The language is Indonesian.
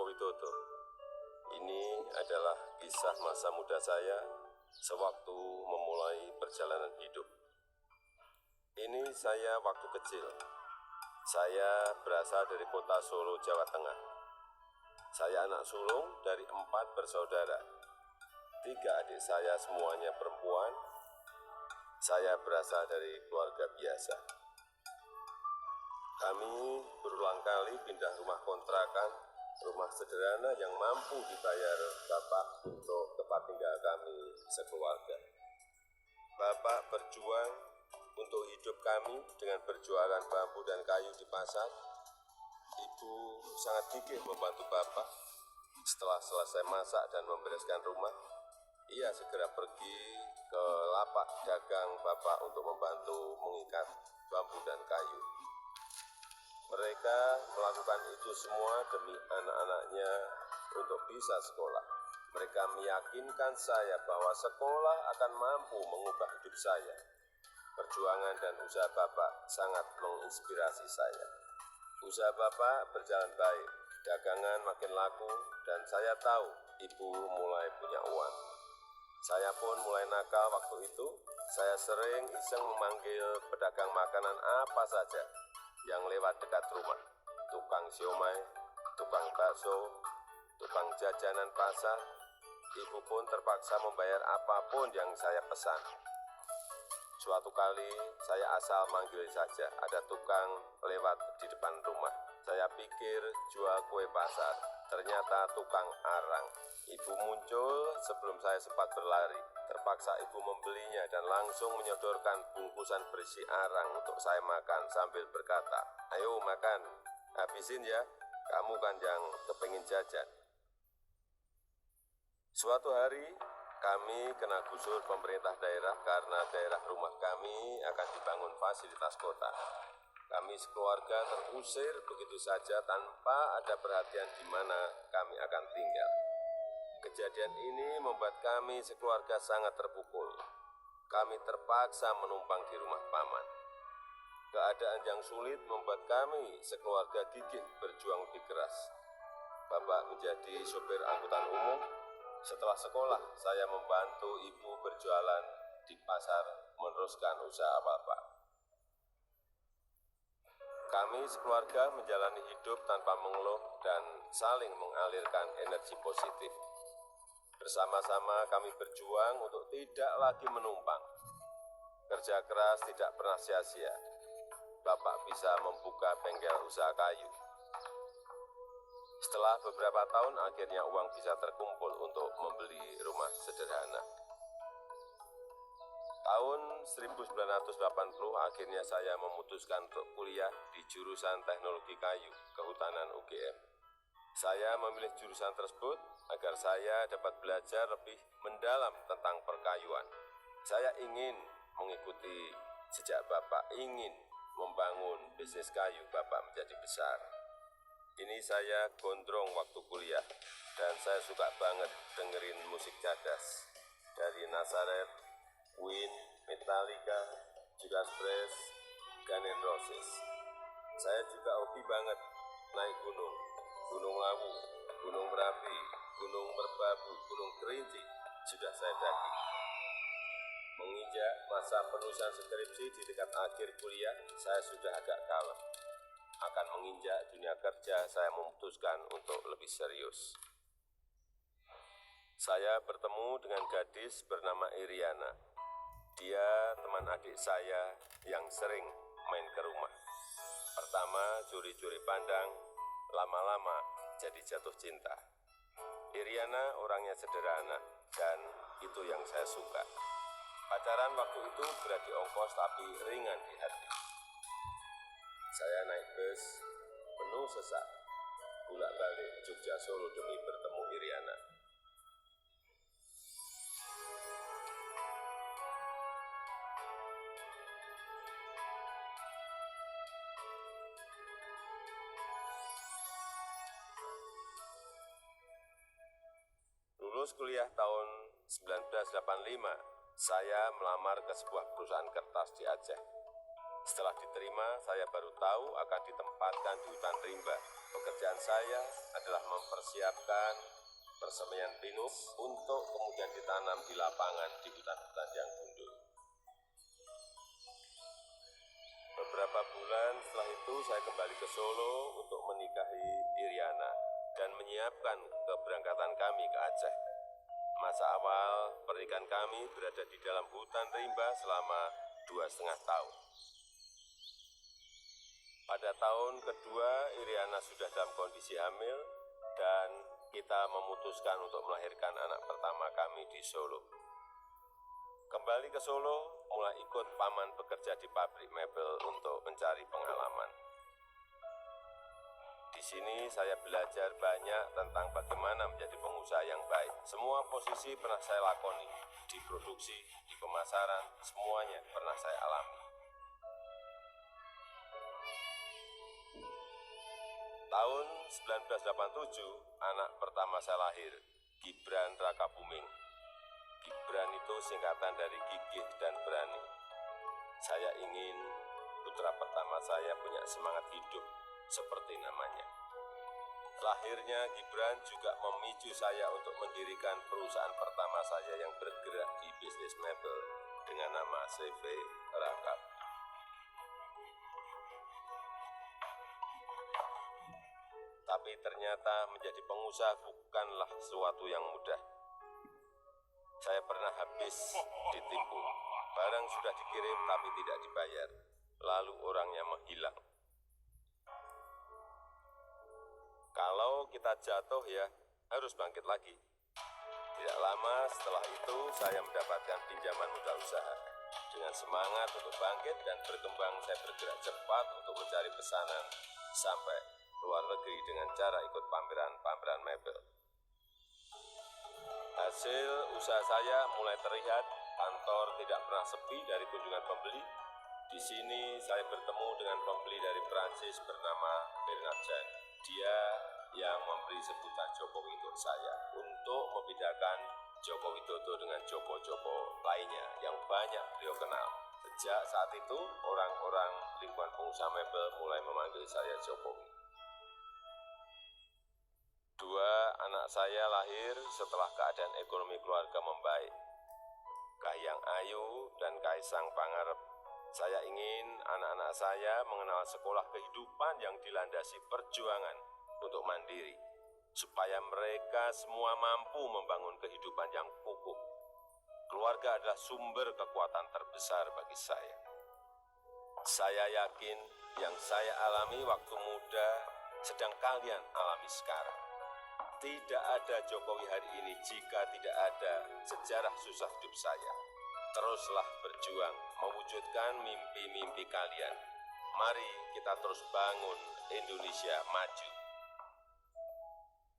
Joko Widodo. Ini adalah kisah masa muda saya sewaktu memulai perjalanan hidup. Ini saya waktu kecil. Saya berasal dari kota Solo, Jawa Tengah. Saya anak sulung dari 4 bersaudara. 3 adik saya semuanya perempuan. Saya berasal dari keluarga biasa. Kami berulang kali pindah rumah kontrakan, rumah sederhana yang mampu dibayar Bapak untuk tempat tinggal kami sekeluarga. Bapak berjuang untuk hidup kami dengan berjualan bambu dan kayu di pasar. Ibu sangat gigih membantu Bapak. Setelah selesai masak dan membereskan rumah, ia segera pergi ke lapak dagang Bapak untuk membantu mengikat bambu dan kayu. Mereka melakukan itu semua demi anak-anaknya untuk bisa sekolah. Mereka meyakinkan saya bahwa sekolah akan mampu mengubah hidup saya. Perjuangan dan usaha Bapak sangat menginspirasi saya. Usaha Bapak berjalan baik, dagangan makin laku, dan saya tahu Ibu mulai punya uang. Saya pun mulai nakal waktu itu. Saya sering iseng memanggil pedagang makanan apa saja yang lewat dekat rumah. Tukang siomay, tukang bakso, tukang jajanan pasar. Ibu pun terpaksa membayar apapun yang saya pesan. Suatu kali saya asal manggil saja, ada tukang lewat di depan rumah. Saya pikir jual kue pasar, ternyata tukang arang. Ibu muncul sebelum saya sempat berlari. Terpaksa ibu membelinya dan langsung menyodorkan bungkusan berisi arang untuk saya makan sambil berkata, "Ayo makan, habisin ya, kamu kan yang kepengin jajan." Suatu hari kami kena gusur pemerintah daerah karena daerah rumah kami akan dibangun fasilitas kota. Kami sekeluarga terusir begitu saja tanpa ada perhatian di mana kami akan tinggal. Kejadian ini membuat kami sekeluarga sangat terpukul. Kami terpaksa menumpang di rumah paman. Keadaan yang sulit membuat kami sekeluarga gigih berjuang lebih keras. Bapak menjadi sopir angkutan umum. Setelah sekolah, saya membantu ibu berjualan di pasar meneruskan usaha Bapak. Kami sekeluarga menjalani hidup tanpa mengeluh dan saling mengalirkan energi positif. Bersama-sama kami berjuang untuk tidak lagi menumpang. Kerja keras tidak pernah sia-sia. Bapak bisa membuka bengkel usaha kayu. Setelah beberapa tahun, akhirnya uang bisa terkumpul untuk membeli rumah sederhana. Tahun 1980 akhirnya saya memutuskan untuk kuliah di jurusan Teknologi Kayu, Kehutanan UGM. Saya memilih jurusan tersebut agar saya dapat belajar lebih mendalam tentang perkayuan. Saya ingin mengikuti jejak Bapak, ingin membangun bisnis kayu Bapak menjadi besar. Ini saya gondrong waktu kuliah, dan saya suka banget dengerin musik cadas dari Nazareth, Queen, Metallica, Judas Priest, Guns N' Roses. Saya juga hobi banget naik gunung, Gunung Lawu, Gunung Merapi, Gunung Merbabu, Gunung Kerinci, sudah saya daki. Menginjak masa penulisan skripsi di dekat akhir kuliah, saya sudah agak kalem. Akan menginjak dunia kerja, saya memutuskan untuk lebih serius. Saya bertemu dengan gadis bernama Iriana. Dia teman adik saya yang sering main ke rumah. Pertama curi-curi pandang, lama-lama jadi jatuh cinta. Iriana orangnya sederhana dan itu yang saya suka. Pacaran waktu itu berat di ongkos tapi ringan di hati. Saya naik bus penuh sesak, bolak-balik Jogja Solo demi bertemu Iriana. Lulus kuliah tahun 1985, saya melamar ke sebuah perusahaan kertas di Aceh. Setelah diterima, saya baru tahu akan ditempatkan di hutan rimba. Pekerjaan saya adalah mempersiapkan persemaian pinus untuk kemudian ditanam di lapangan di hutan-hutan yang gundul. Beberapa bulan setelah itu saya kembali ke Solo untuk menikahi Iriana dan menyiapkan keberangkatan kami ke Aceh. Masa awal pernikahan kami berada di dalam hutan rimba selama 2,5 tahun. Pada tahun kedua, Iriana sudah dalam kondisi hamil dan kita memutuskan untuk melahirkan anak pertama kami di Solo. Kembali ke Solo, mulai ikut paman bekerja di pabrik mebel untuk mencari pengalaman. Di sini saya belajar banyak tentang bagaimana menjadi pengusaha yang baik. Semua posisi pernah saya lakoni, di produksi, di pemasaran, semuanya pernah saya alami. Tahun 1987, anak pertama saya lahir, Gibran Rakabuming. Gibran itu singkatan dari gigih dan berani. Saya ingin putra pertama saya punya semangat hidup seperti namanya. Lahirnya Gibran juga memicu saya untuk mendirikan perusahaan pertama saya yang bergerak di bisnis mebel dengan nama CV Rakab. Tapi ternyata menjadi pengusaha bukanlah sesuatu yang mudah. Saya pernah habis ditipu. Barang sudah dikirim tapi tidak dibayar. Lalu orangnya menghilang. Kalau kita jatuh ya harus bangkit lagi. Tidak lama setelah itu saya mendapatkan pinjaman modal usaha. Dengan semangat untuk bangkit dan berkembang, saya bergerak cepat untuk mencari pesanan sampai luar negeri dengan cara ikut pameran mebel. Hasil usaha saya mulai terlihat, kantor tidak pernah sepi dari kunjungan pembeli. Di sini saya bertemu dengan pembeli dari Prancis bernama Bernard Jan. Dia yang memberi sebutan Jokowi untuk saya untuk membedakan Joko Widodo dengan Joko-Joko lainnya yang banyak beliau kenal. Sejak saat itu, orang-orang lingkungan pengusaha mebel mulai memanggil saya Jokowi. 2 anak saya lahir setelah keadaan ekonomi keluarga membaik. Kahiyang Ayu dan Kaisang Pangarep. Saya ingin anak-anak saya mengenal sekolah kehidupan yang dilandasi perjuangan untuk mandiri, supaya mereka semua mampu membangun kehidupan yang kukuh. Keluarga adalah sumber kekuatan terbesar bagi saya. Saya yakin yang saya alami waktu muda sedang kalian alami sekarang. Tidak ada Jokowi hari ini jika tidak ada sejarah susah hidup saya. Teruslah berjuang mewujudkan mimpi-mimpi kalian. Mari kita terus bangun Indonesia maju.